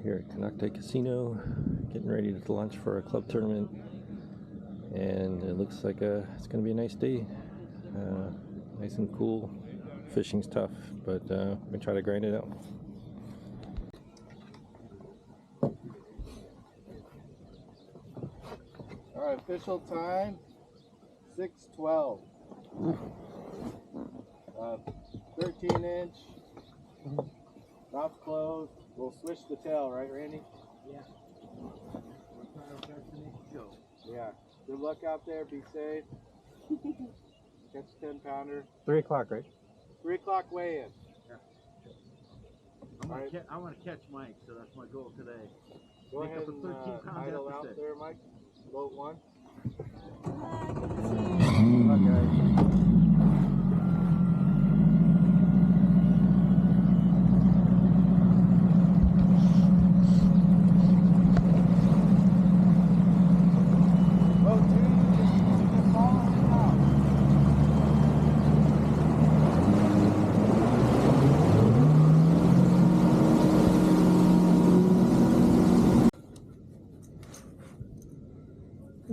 here at Konocti Casino, getting ready to launch for a club tournament, and it looks like it's going to be a nice day. Nice and cool. Fishing's tough, but we're going to try to grind it out. All right, official time, 6:12. 13-inch, mouth closed. We'll switch the tail, right, Randy? Yeah. Yeah. Good luck out there. Be safe. Catch a 10-pounder. 3 o'clock, right? 3 o'clock weigh-in. Yeah. I want to catch Mike, so that's my goal today. Go Make ahead up a 13 and pound idle out deficit. there, Mike. Boat 1. Okay.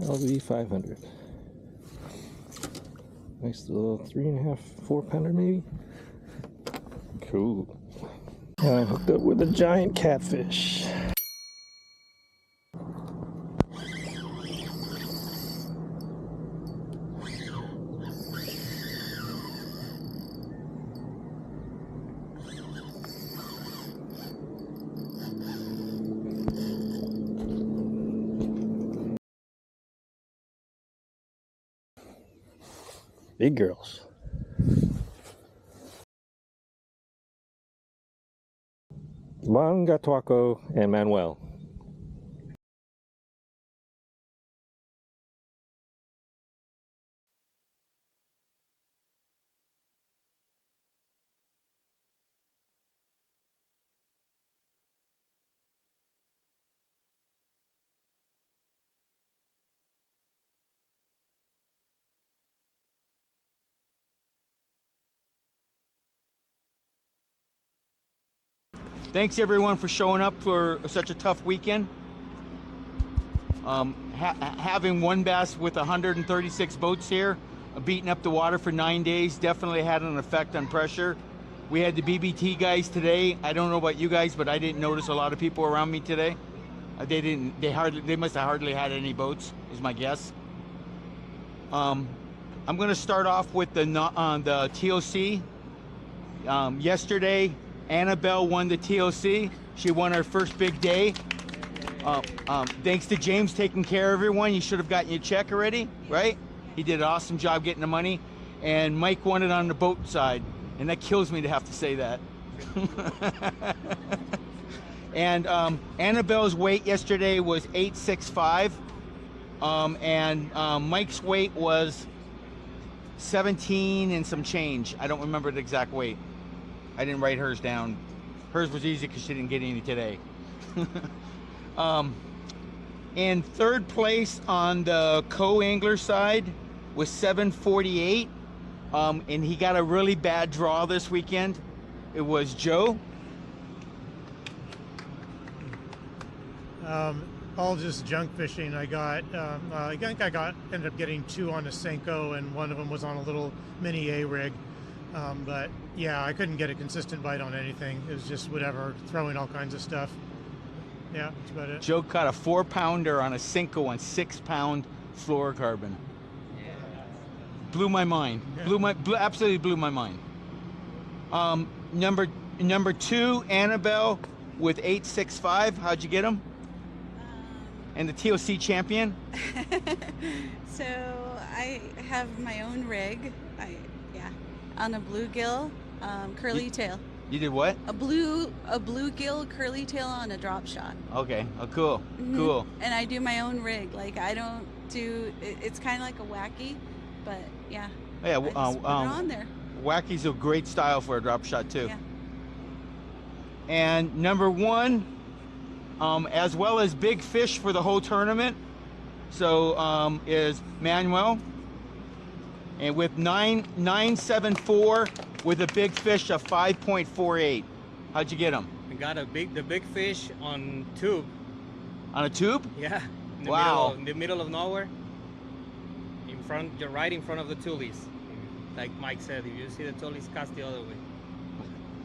LV 500. Nice little 3.5, 4-pounder maybe. Cool. And I hooked up with a giant catfish. Big girls. Mangatuaco and Manuel. Thanks everyone for showing up for such a tough weekend. Having one bass with 136 boats here, beating up the water for 9 days, definitely had an effect on pressure. We had the BBT guys today. I don't know about you guys, but I didn't notice a lot of people around me today. They must have hardly had any boats, is my guess. I'm going to start off with the TOC. Yesterday, Annabelle won the TOC. She won her first big day. Thanks to James taking care of everyone. You should have gotten your check already, right? He did an awesome job getting the money. And Mike won it on the boat side. And that kills me to have to say that. And Annabelle's weight yesterday was 865. And Mike's weight was 17 and some change. I don't remember the exact weight. I didn't write hers down. Hers was easy because she didn't get any today. In third place on the co-angler side was 748. And he got a really bad draw this weekend. It was Joe. All just junk fishing. I think I ended up getting 2 on a Senko, and one of them was on a little mini A rig. But yeah, I couldn't get a consistent bite on anything. It was just whatever, throwing all kinds of stuff. Yeah, that's about it. Joe caught a 4-pounder on a Senko on 6-pound fluorocarbon. Blew my mind. Absolutely blew my mind. Number 2, Annabelle with 865. How'd you get him? And the TOC champion. So I have my own rig. On a bluegill curly tail. You did what? A bluegill curly tail on a drop shot. Okay. Oh, cool. Mm-hmm. Cool. And I do my own rig. Like I don't do. It's kind of like a wacky, but yeah. Yeah. I just put it on there. Wacky's a great style for a drop shot too. Yeah. And number 1, as well as big fish for the whole tournament, so is Manuel. And with 974 with a big fish of 5.48. How'd you get him? I and got the big fish on tube. On a tube? Yeah. Wow. In the middle of nowhere. Right in front of the tulies. Like Mike said, if you see the tulies, cast the other way.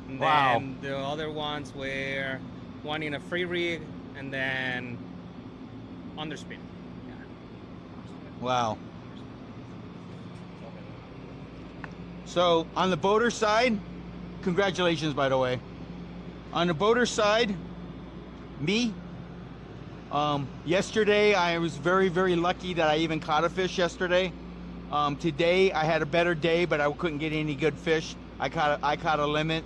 And Wow. then the other ones were one in a free rig and then underspin. Yeah. Wow. So on the boater side, congratulations, by the way. On the boater side, me, yesterday I was very, very lucky that I even caught a fish yesterday. Today I had a better day, but I couldn't get any good fish. I caught a limit.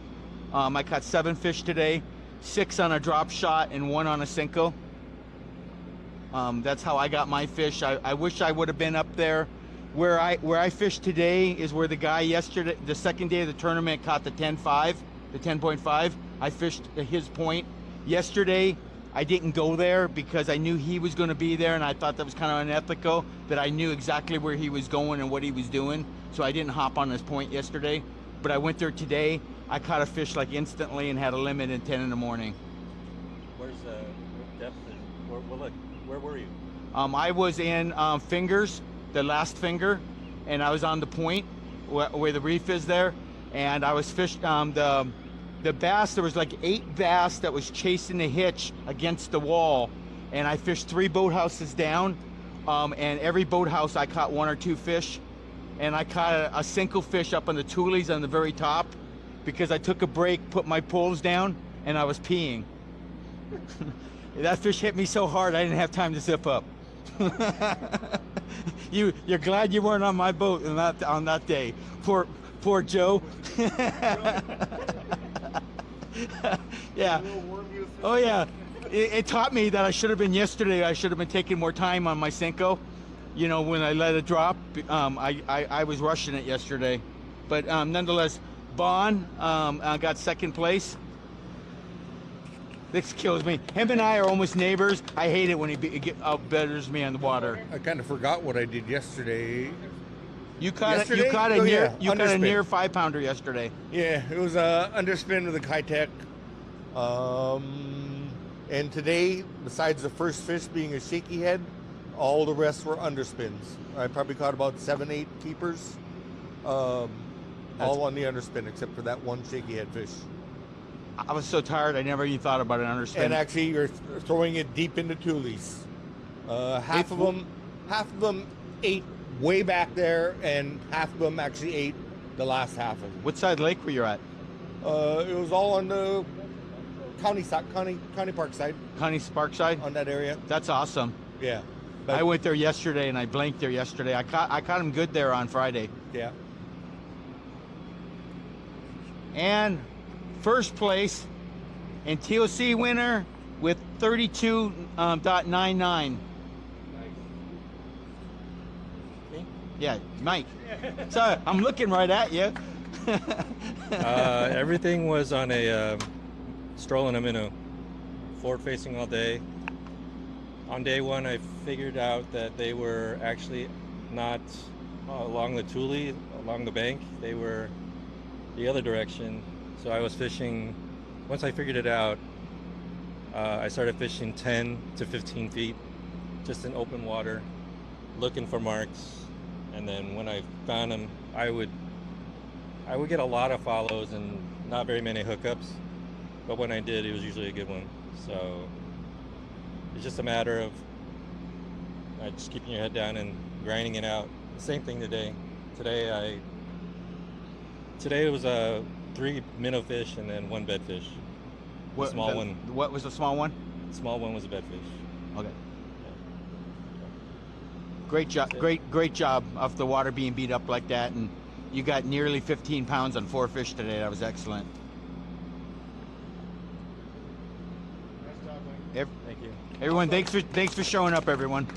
I caught 7 fish today, 6 on a drop shot and 1 on a Cinco. That's how I got my fish. I wish I would have been up there. Where I fished today is where the guy yesterday, the second day of the tournament, caught the 10.5, the 10.5. I fished his point. Yesterday, I didn't go there because I knew he was going to be there, and I thought that was kind of unethical, that I knew exactly where he was going and what he was doing, so I didn't hop on his point yesterday. But I went there today. I caught a fish like instantly and had a limit at 10 in the morning. Where's the depth? Where were you? I was in Fingers, the last finger, and I was on the point where the reef is there, and I was fished the bass. There was like 8 bass that was chasing the hitch against the wall, and I fished 3 boathouses down, and every boathouse I caught 1 or 2 fish, and I caught a Cinco fish up on the tulies on the very top because I took a break, put my poles down, and I was peeing. That fish hit me so hard I didn't have time to zip up. You're glad you weren't on my boat on that day. Poor Joe. Yeah. Oh yeah. It taught me that I should have been yesterday. I should have been taking more time on my Cinco. You know, when I let it drop, I was rushing it yesterday. But nonetheless, Bon got second place. This kills me. Him and I are almost neighbors. I hate it when he outbetters me on the water. I kind of forgot what I did yesterday. You caught a near 5-pounder yesterday. Yeah, it was a underspin with a Kitech. And today, besides the first fish being a shaky head, all the rest were underspins. I probably caught about 7-8 keepers, all on the underspin except for that one shaky head fish. I was so tired I never even thought about an underspin. And actually, you're throwing it deep into tulies. Half of them ate way back there, and half of them actually ate the last half of them. What side lake were you at? It was all on the county park side. County Park side? On that area. That's awesome. Yeah. I went there yesterday and I blanked there yesterday. I caught him good there on Friday. Yeah. And first place and TOC winner with 32.99. Yeah, Mike. So I'm looking right at you. Everything was on a stroll and a minnow, forward facing all day. On day 1, I figured out that they were actually not along the Tule, along the bank. They were the other direction. So I was fishing. Once I figured it out, I started fishing 10 to 15 feet, just in open water, looking for marks. And then when I found them, I would get a lot of follows and not very many hookups. But when I did, it was usually a good one. So it's just a matter of just keeping your head down and grinding it out. The same thing today. Today it was 3 minnow fish and then 1 bedfish. What, small one. What was the small one? The small one was a bedfish. Okay. Great job. Great job of the water being beat up like that, and you got nearly 15 pounds on 4 fish today. That was excellent. Thank you. Everyone, thanks for showing up, everyone.